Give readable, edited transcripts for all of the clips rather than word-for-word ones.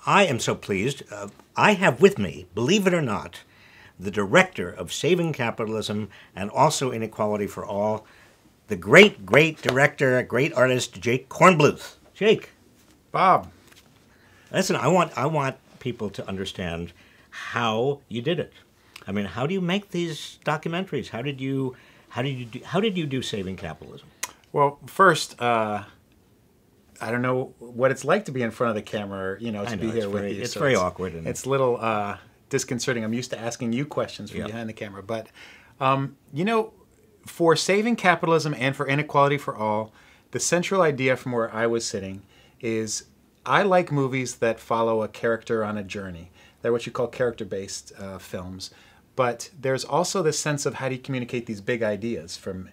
I am so pleased. I have with me, believe it or not, the director of Saving Capitalism and also Inequality for All, the great, great director, great artist, Jake Kornbluth. Jake. Bob. Listen, I want people to understand how you did it. I mean, how do you make these documentaries? How did you do Saving Capitalism? Well, first, I don't know what it's like to be in front of the camera, to be here with you. It's very awkward. It's a little disconcerting. I'm used to asking you questions from behind the camera. But, for Saving Capitalism and for Inequality for All, the central idea from where I was sitting is I like movies that follow a character on a journey. They're what you call character-based films. But there's also this sense of how do you communicate these big ideas, from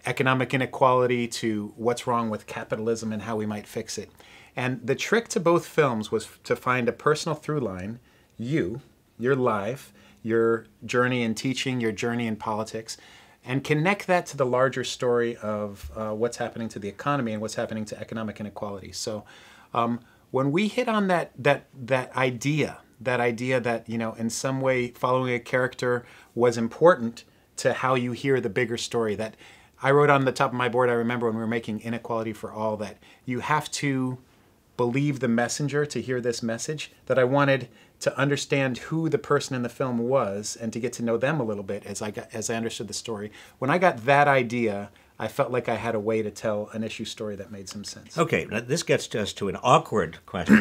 economic inequality to what's wrong with capitalism and how we might fix it. And the trick to both films was to find a personal through line, your life, your journey in teaching, your journey in politics, and connect that to the larger story of what's happening to the economy and what's happening to economic inequality. So when we hit on that idea that, in some way following a character was important to how you hear the bigger story, that I wrote on the top of my board, I remember when we were making Inequality for All, that you have to believe the messenger to hear this message, that I wanted to understand who the person in the film was and to get to know them a little bit as I understood the story. When I got that idea, I felt like I had a way to tell an issue story that made some sense. Okay, now this gets us to an awkward question.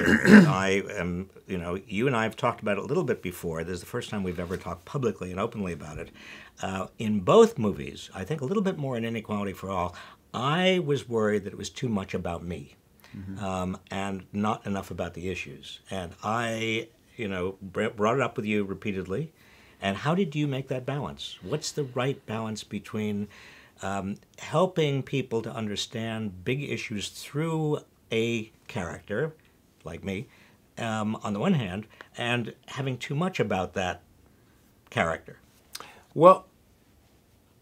You and I have talked about it a little bit before. This is the first time we've ever talked publicly and openly about it. In both movies, I think a little bit more in Inequality for All, I was worried that it was too much about me and not enough about the issues. And I, brought it up with you repeatedly. And how did you make that balance? What's the right balance between helping people to understand big issues through a character, like me, on the one hand, and having too much about that character? Well,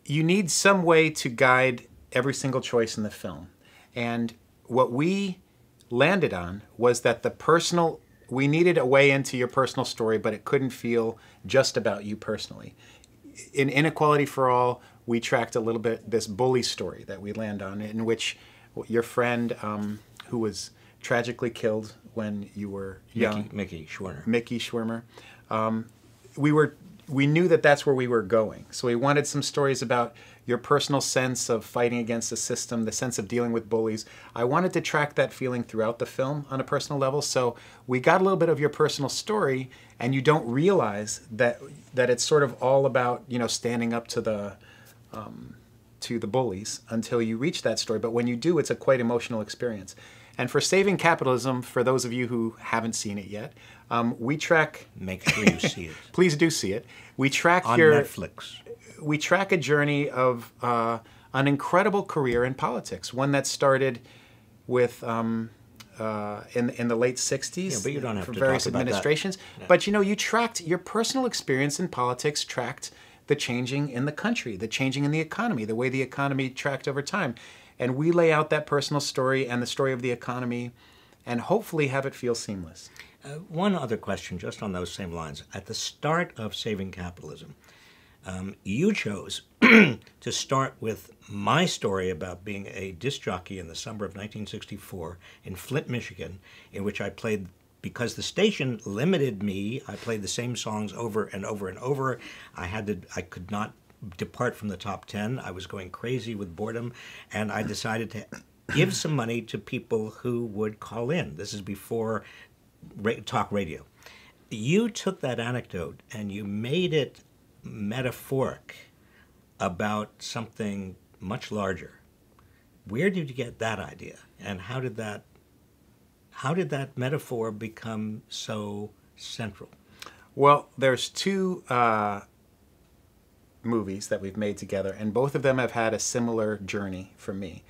you need some way to guide every single choice in the film. And what we landed on was that we needed a way into your personal story, but it couldn't feel just about you personally. In Inequality for All, we tracked a little bit this bully story that we land on, in which your friend, who was tragically killed when you were young, Mickey Schwerner. Mickey Schwimmer, we knew that that's where we were going. So we wanted some stories about your personal sense of fighting against the system, the sense of dealing with bullies. I wanted to track that feeling throughout the film on a personal level. So we got a little bit of your personal story, and you don't realize that it's sort of all about, standing up to the bullies until you reach that story. But when you do, it's a quite emotional experience. And for Saving Capitalism, for those of you who haven't seen it yet, we track... Make sure you see it. Please do see it. We track on Netflix. We track a journey of an incredible career in politics, one that started with in the late 60s, yeah, but you don't have for to various talk about administrations. That. No. But you tracked your personal experience in politics, tracked the changing in the country, the changing in the economy, the way the economy tracked over time. And we lay out that personal story and the story of the economy and hopefully have it feel seamless. One other question, just on those same lines. At the start of Saving Capitalism, you chose to start with my story about being a disc jockey in the summer of 1964 in Flint, Michigan, in which I played, because the station limited me, I played the same songs over and over and over. I could not depart from the top 10. I was going crazy with boredom, and I decided to give some money to people who would call in. This is before talk radio. You took that anecdote and you made it metaphoric about something much larger. Where did you get that idea, and how did that metaphor become so central? Well, there's two movies that we've made together, and both of them have had a similar journey for me.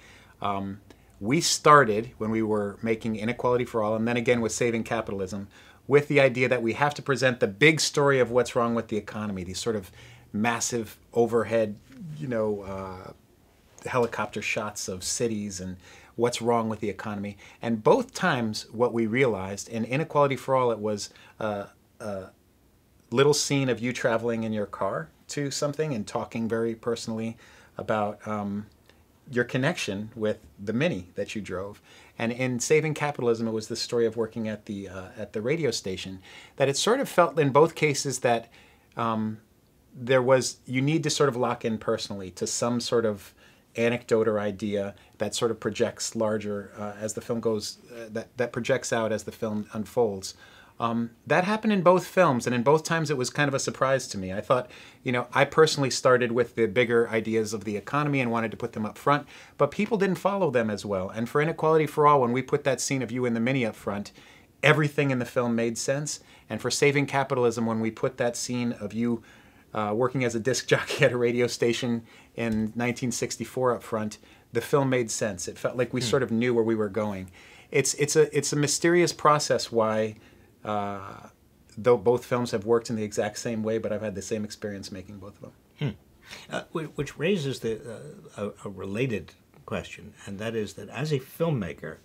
We started when we were making Inequality for All, and then again with Saving Capitalism, with the idea that we have to present the big story of what's wrong with the economy, these sort of massive overhead, helicopter shots of cities, and what's wrong with the economy. And both times what we realized, in Inequality for All, it was a little scene of you traveling in your car to something and talking very personally about your connection with the Mini that you drove. And in Saving Capitalism, it was the story of working at the radio station. That it sort of felt in both cases that you need to sort of lock in personally to some sort of anecdote or idea that sort of projects larger as the film goes, that projects out as the film unfolds. That happened in both films, and in both times it was kind of a surprise to me. I thought, I personally started with the bigger ideas of the economy and wanted to put them up front, but people didn't follow them as well. And for Inequality for All, when we put that scene of you in the Mini up front, everything in the film made sense. And for Saving Capitalism, when we put that scene of you working as a disc jockey at a radio station in 1964 up front, the film made sense. It felt like we sort of knew where we were going. It's a mysterious process why, though both films have worked in the exact same way, but I've had the same experience making both of them. Which raises a related question, and that is that as a filmmaker,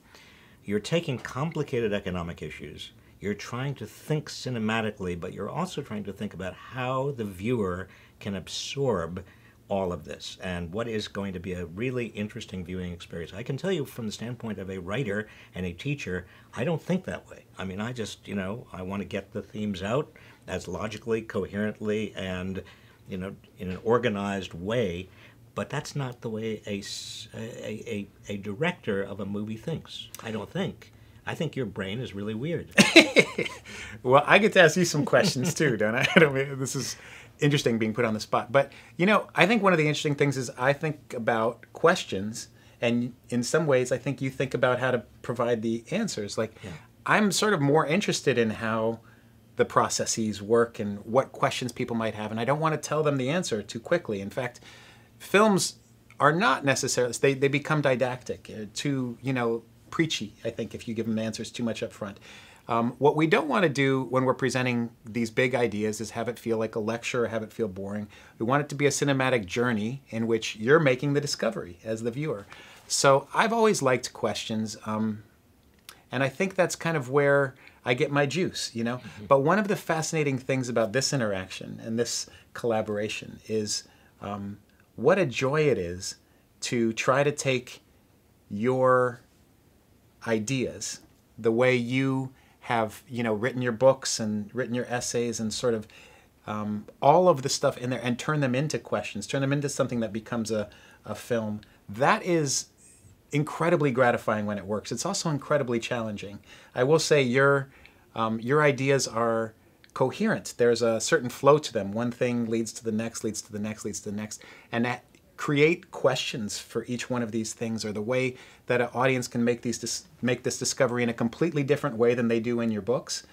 you're taking complicated economic issues, you're trying to think cinematically, but you're also trying to think about how the viewer can absorb all of this and what is going to be a really interesting viewing experience. I can tell you from the standpoint of a writer and a teacher, I don't think that way. I mean, I just, I want to get the themes out as logically, coherently, and, in an organized way. But that's not the way a director of a movie thinks, I don't think. I think your brain is really weird. Well, I get to ask you some questions too, don't I? This is interesting being put on the spot. But, I think one of the interesting things is I think about questions, and in some ways I think you think about how to provide the answers. I'm sort of more interested in how the processes work and what questions people might have, and I don't want to tell them the answer too quickly. In fact, films are not necessarily, they become didactic, too, preachy, I think, if you give them answers too much up front. What we don't want to do when we're presenting these big ideas is have it feel like a lecture or have it feel boring. We want it to be a cinematic journey in which you're making the discovery as the viewer. So I've always liked questions, and I think that's kind of where I get my juice, Mm-hmm. But one of the fascinating things about this interaction and this collaboration is what a joy it is to try to take your ideas, the way you have, written your books and written your essays and sort of all of the stuff in there, and turn them into questions, turn them into something that becomes a film. That is incredibly gratifying when it works. It's also incredibly challenging. I will say your ideas are coherent. There's a certain flow to them. One thing leads to the next, leads to the next, leads to the next. And that create questions for each one of these things, or the way that an audience can make this discovery in a completely different way than they do in your books.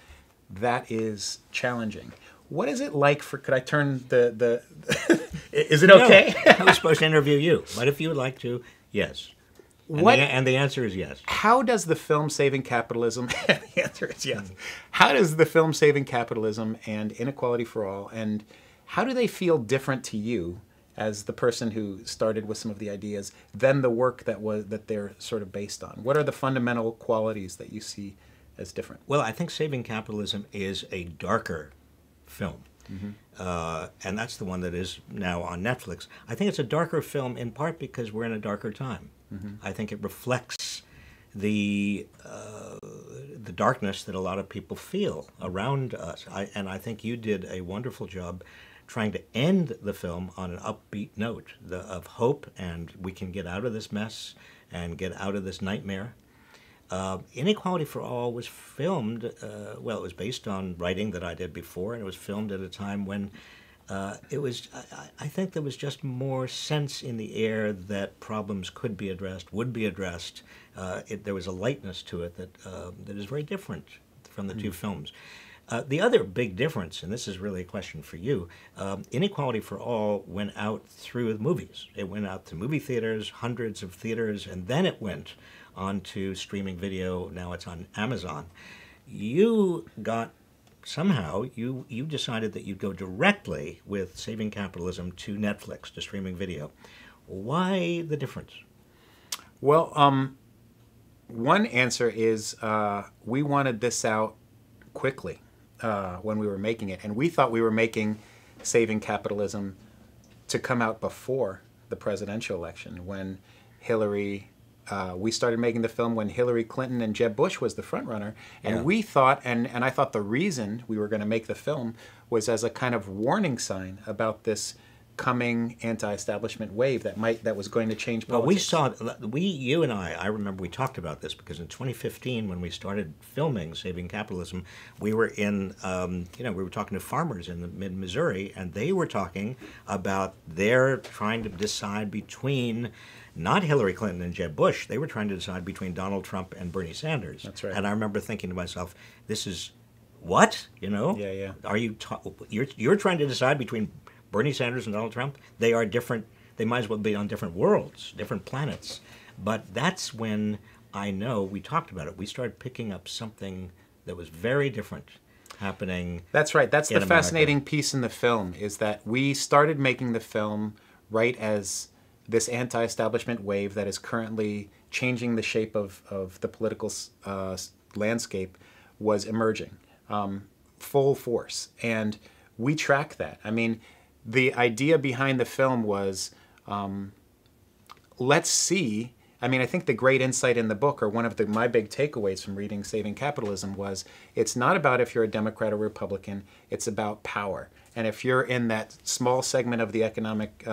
That is challenging. What is it like for, could I turn the is it okay? No, I was supposed to interview you, but if you would like to, yes. And the answer is yes. How does the film Saving Capitalism, the answer is yes. How does the film Saving Capitalism and Inequality for All, and how do they feel different to you as the person who started with some of the ideas than the work that they're sort of based on? What are the fundamental qualities that you see as different? Well, I think Saving Capitalism is a darker film. Mm-hmm. And that's the one that is now on Netflix. I think it's a darker film in part because we're in a darker time. Mm-hmm. I think it reflects the darkness that a lot of people feel around us. And I think you did a wonderful job trying to end the film on an upbeat note of hope, and we can get out of this mess and get out of this nightmare. Inequality for All was filmed, it was based on writing that I did before, and it was filmed at a time when I think there was just more sense in the air that problems could be addressed, would be addressed. There was a lightness to it that is very different from the two films. The other big difference, and this is really a question for you, Inequality for All went out through the movies. It went out to movie theaters, hundreds of theaters, and then it went onto streaming video. Now it's on Amazon. You decided that you'd go directly with Saving Capitalism to Netflix, to streaming video. Why the difference? Well, One answer is we wanted this out quickly when we were making it. And we thought we were making Saving Capitalism to come out before the presidential election, when we started making the film when Hillary Clinton and Jeb Bush was the front runner. And we thought, and I thought the reason we were going to make the film was as a kind of warning sign about this coming anti-establishment wave that was going to change politics. Well, you and I remember we talked about this because in 2015 when we started filming Saving Capitalism, we were in, we were talking to farmers in the mid-Missouri, and they were talking about their trying to decide between not Hillary Clinton and Jeb Bush. They were trying to decide between Donald Trump and Bernie Sanders. That's right. And I remember thinking to myself, this is what? Yeah. Are you're trying to decide between Bernie Sanders and Donald Trump? They are different. They might as well be on different worlds, different planets. But that's when I know we talked about it. We started picking up something that was very different happening. That's right. That's the America. Fascinating piece in the film, is that we started making the film right as this anti-establishment wave that is currently changing the shape of the political landscape was emerging, full force. And we track that. I mean, the idea behind the film was, let's see. I mean, I think the great insight in the book, or one of my big takeaways from reading Saving Capitalism, was it's not about if you're a Democrat or Republican, it's about power. And if you're in that small segment of the economic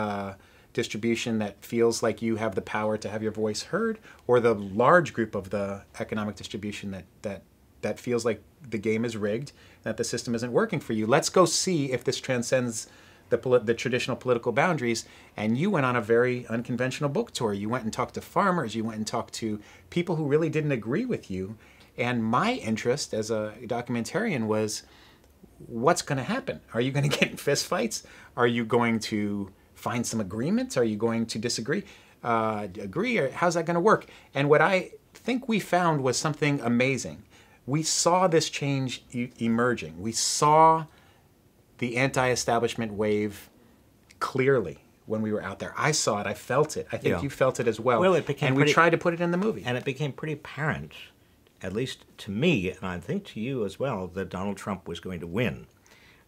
distribution that feels like you have the power to have your voice heard, or the large group of the economic distribution that feels like the game is rigged, that the system isn't working for you, let's go see if this transcends the traditional political boundaries. And you went on a very unconventional book tour. You went and talked to farmers. You went and talked to people who really didn't agree with you. And my interest as a documentarian was, what's going to happen? Are you going to get in fistfights? Are you going to find some agreements? Are you going to disagree? Agree? Or how's that going to work? And what I think we found was something amazing. We saw this change emerging. We saw the anti-establishment wave clearly when we were out there. I saw it. I felt it. I think you felt it as well. Well, it became we tried to put it in the movie. And it became pretty apparent, at least to me, and I think to you as well, that Donald Trump was going to win.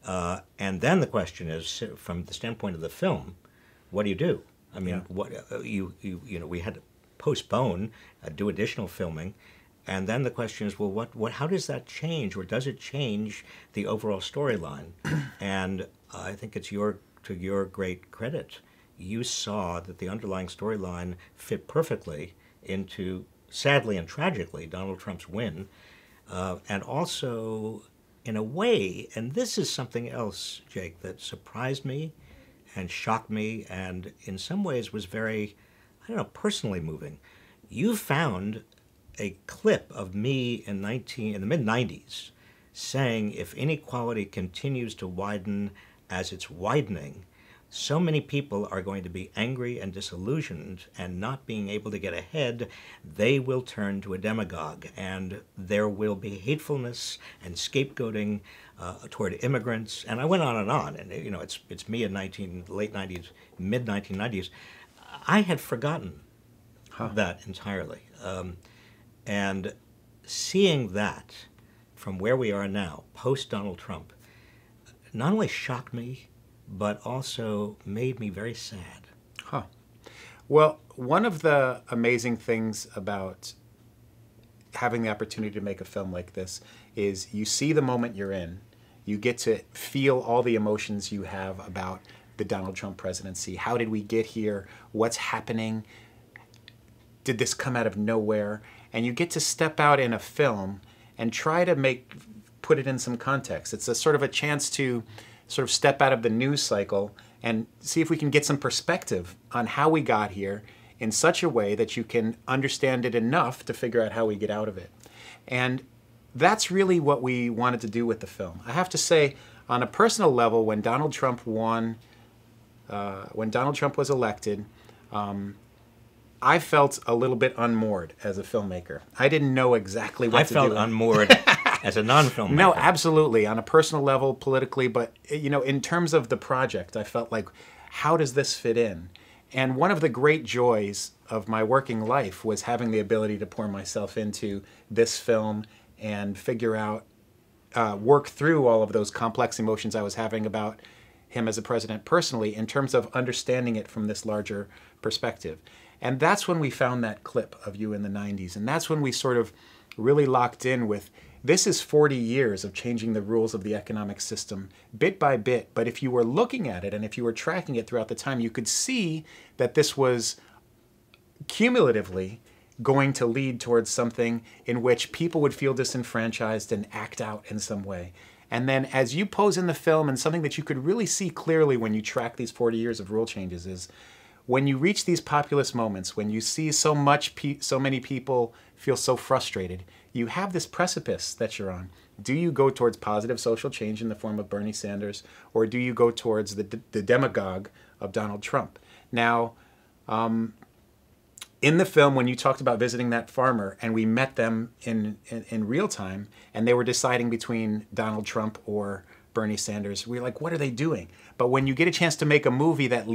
And then the question is, from the standpoint of the film, what do you do? I mean, what we had to postpone, do additional filming. And then the question is, well, how does that change, or does it change the overall storyline? And I think it's to your great credit, you saw that the underlying storyline fit perfectly into, sadly and tragically, Donald Trump's win. And also, in a way, and this is something else, Jake, that surprised me and shocked me and in some ways was very, personally moving. You found a clip of me in the mid-90s saying, if inequality continues to widen as it's widening, so many people are going to be angry and disillusioned and not being able to get ahead, they will turn to a demagogue, and there will be hatefulness and scapegoating toward immigrants. And I went on, and it's me in late 90s, mid-1990s. I had forgotten that entirely. And seeing that from where we are now, post-Donald Trump, not only shocked me, but also made me very sad. Well, one of the amazing things about having the opportunity to make a film like this is you see the moment you're in. You get to feel all the emotions you have about the Donald Trump presidency. How did we get here? What's happening? Did this come out of nowhere? And you get to step out in a film and try to put it in some context. It's a sort of a chance to sort of step out of the news cycle and see if we can get some perspective on how we got here in such a way that you can understand it enough to figure out how we get out of it. And that's really what we wanted to do with the film. I have to say, on a personal level, when Donald Trump won, when Donald Trump was elected, I felt a little bit unmoored as a filmmaker. I didn't know exactly what to do. I felt unmoored as a non-filmmaker. No, absolutely. On a personal level, politically, but in terms of the project, I felt like, how does this fit in? And one of the great joys of my working life was having the ability to pour myself into this film and figure out, work through all of those complex emotions I was having about him as a president personally in terms of understanding it from this larger perspective. And that's when we found that clip of you in the 90s. And that's when we sort of really locked in with, this is 40 years of changing the rules of the economic system bit by bit. But if you were looking at it and if you were tracking it throughout the time, you could see that this was cumulatively going to lead towards something in which people would feel disenfranchised and act out in some way. And then as you pose in the film, and something that you could really see clearly when you track these 40 years of rule changes is when you reach these populist moments, when you see so many people feel so frustrated, you have this precipice that you're on. Do you go towards positive social change in the form of Bernie Sanders, or do you go towards the demagogue of Donald Trump? Now, in the film, when you talked about visiting that farmer and we met them in real time and they were deciding between Donald Trump or Bernie Sanders, we were like, what are they doing? But when you get a chance to make a movie that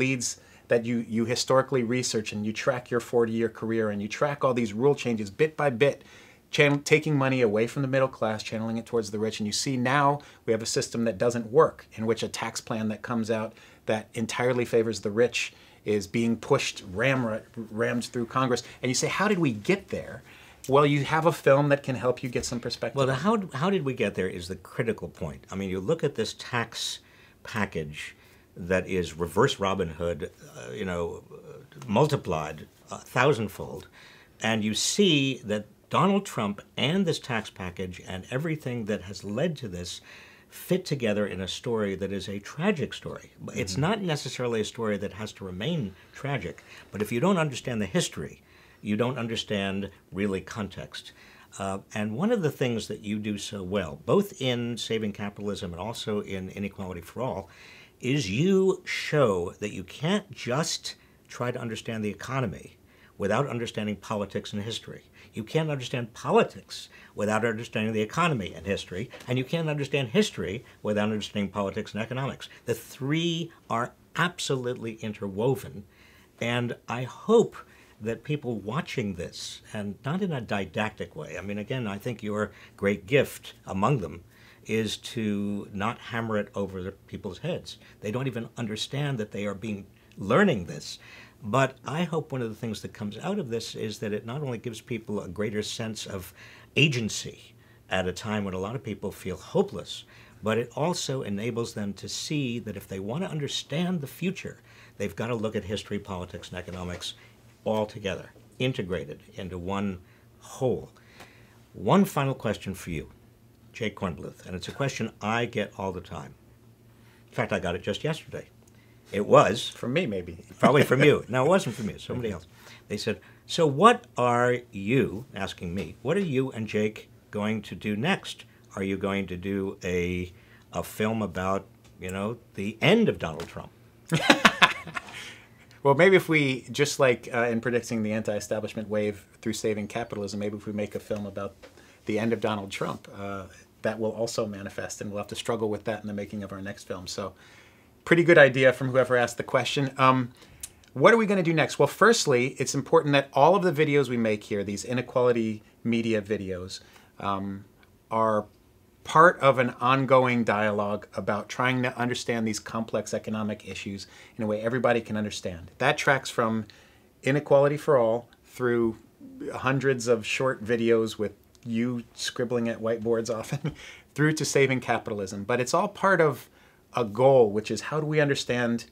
you historically research and you track your 40-year career and you track all these rule changes bit by bit, taking money away from the middle class, channeling it towards the rich, and you see now we have a system that doesn't work, in which a tax plan that comes out that entirely favors the rich is being pushed, rammed through Congress. And you say, how did we get there? Well, you have a film that can help you get some perspective. Well, how did we get there is the critical point. I mean, you look at this tax package that is reverse Robin Hood, multiplied thousandfold, and you see that Donald Trump and this tax package and everything that has led to this fit together in a story that is a tragic story. It's not necessarily a story that has to remain tragic, but if you don't understand the history, you don't understand really context. And one of the things that you do so well, both in Saving Capitalism and also in Inequality for All, is you show that you can't just try to understand the economy without understanding politics and history. You can't understand politics without understanding the economy and history, and you can't understand history without understanding politics and economics. The three are absolutely interwoven, and I hope that people watching this, and not in a didactic way, I mean, again, I think your great gift among them is to not hammer it over the people's heads. They don't even understand that they are learning this. But I hope one of the things that comes out of this is that it not only gives people a greater sense of agency at a time when a lot of people feel hopeless, but it also enables them to see that if they want to understand the future, they've got to look at history, politics, and economics all together, integrated into one whole. One final question for you, Jake Kornbluth, and it's a question I get all the time. In fact, I got it just yesterday. It was. From me, maybe. Probably from you. No, it wasn't from you. Somebody else. They said, so what are you, asking me, what are you and Jake going to do next? Are you going to do a film about, the end of Donald Trump? Well, maybe if we, just like in predicting the anti-establishment wave through Saving Capitalism, maybe if we make a film about the end of Donald Trump, that will also manifest, and we'll have to struggle with that in the making of our next film. So, pretty good idea from whoever asked the question. What are we going to do next? Well, firstly, it's important that all of the videos we make here, these inequality media videos, are part of an ongoing dialogue about trying to understand these complex economic issues in a way everybody can understand. That tracks from Inequality for All through hundreds of short videos with you scribbling at whiteboards often, through to Saving Capitalism. But it's all part of a goal, which is how do we understand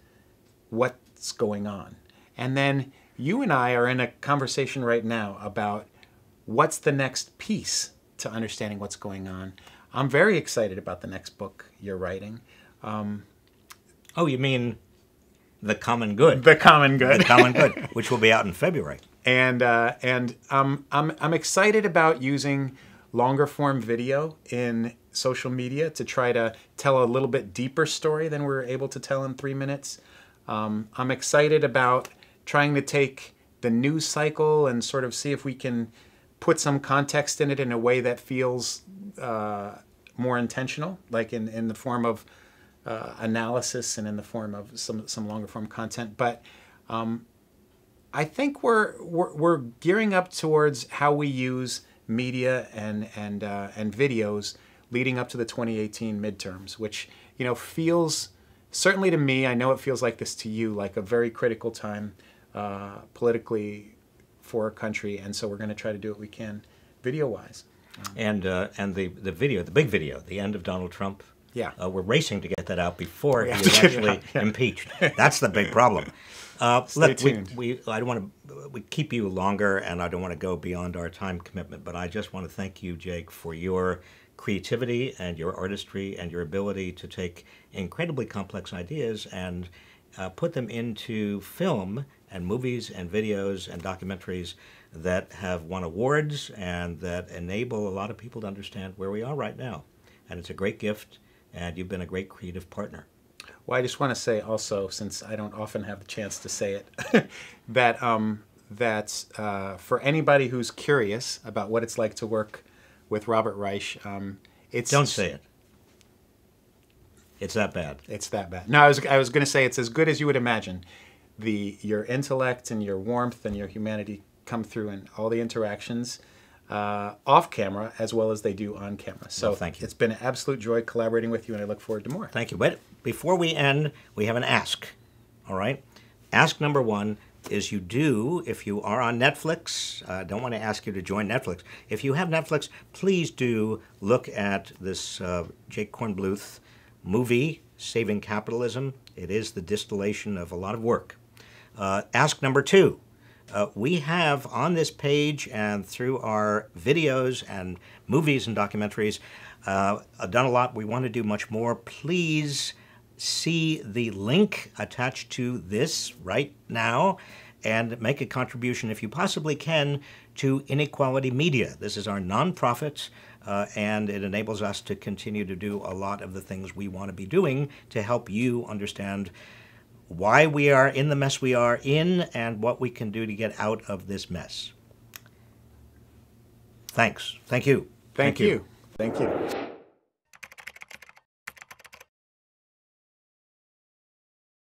what's going on? And then you and I are in a conversation right now about what's the next piece to understanding what's going on. I'm very excited about the next book you're writing. Oh, you mean The Common Good? The Common Good. The Common Good, which will be out in February. And I'm excited about using longer form video in social media to try to tell a little bit deeper story than we're able to tell in 3 minutes. I'm excited about trying to take the news cycle and sort of see if we can put some context in it in a way that feels more intentional, like in the form of analysis and in the form of some longer form content. But I think we're gearing up towards how we use media and videos leading up to the 2018 midterms, which feels, certainly to me, I know it feels like this to you, like a very critical time politically for our country, and so we're going to try to do what we can video-wise. And the video, the big video, the end of Donald Trump. Yeah. We're racing to get that out before he is actually impeached. That's the big problem. Look, I don't want to we keep you longer, and I don't want to go beyond our time commitment, but I just want to thank you, Jake, for your creativity and your artistry and your ability to take incredibly complex ideas and put them into film and movies and videos and documentaries that have won awards and that enable a lot of people to understand where we are right now. And it's a great gift, and you've been a great creative partner. Well, I just want to say also, since I don't often have the chance to say it, that for anybody who's curious about what it's like to work with Robert Reich, it's... Don't say it. It's that bad. It's that bad. No, I was going to say it's as good as you would imagine. Your intellect and your warmth and your humanity come through in all the interactions off camera as well as they do on camera. So well, thank you. It's been an absolute joy collaborating with you, and I look forward to more. Thank you. But before we end, we have an ask. All right? Ask number one is if you are on Netflix, I don't want to ask you to join Netflix. If you have Netflix, please do look at this Jake Kornbluth movie, Saving Capitalism. It is the distillation of a lot of work. Ask number two. We have on this page and through our videos and movies and documentaries done a lot. We want to do much more. Please see the link attached to this right now and make a contribution, if you possibly can, to Inequality Media. This is our nonprofit, and it enables us to continue to do a lot of the things we want to be doing to help you understand why we are in the mess we are in and what we can do to get out of this mess. Thanks. Thank you. Thank you. Thank you.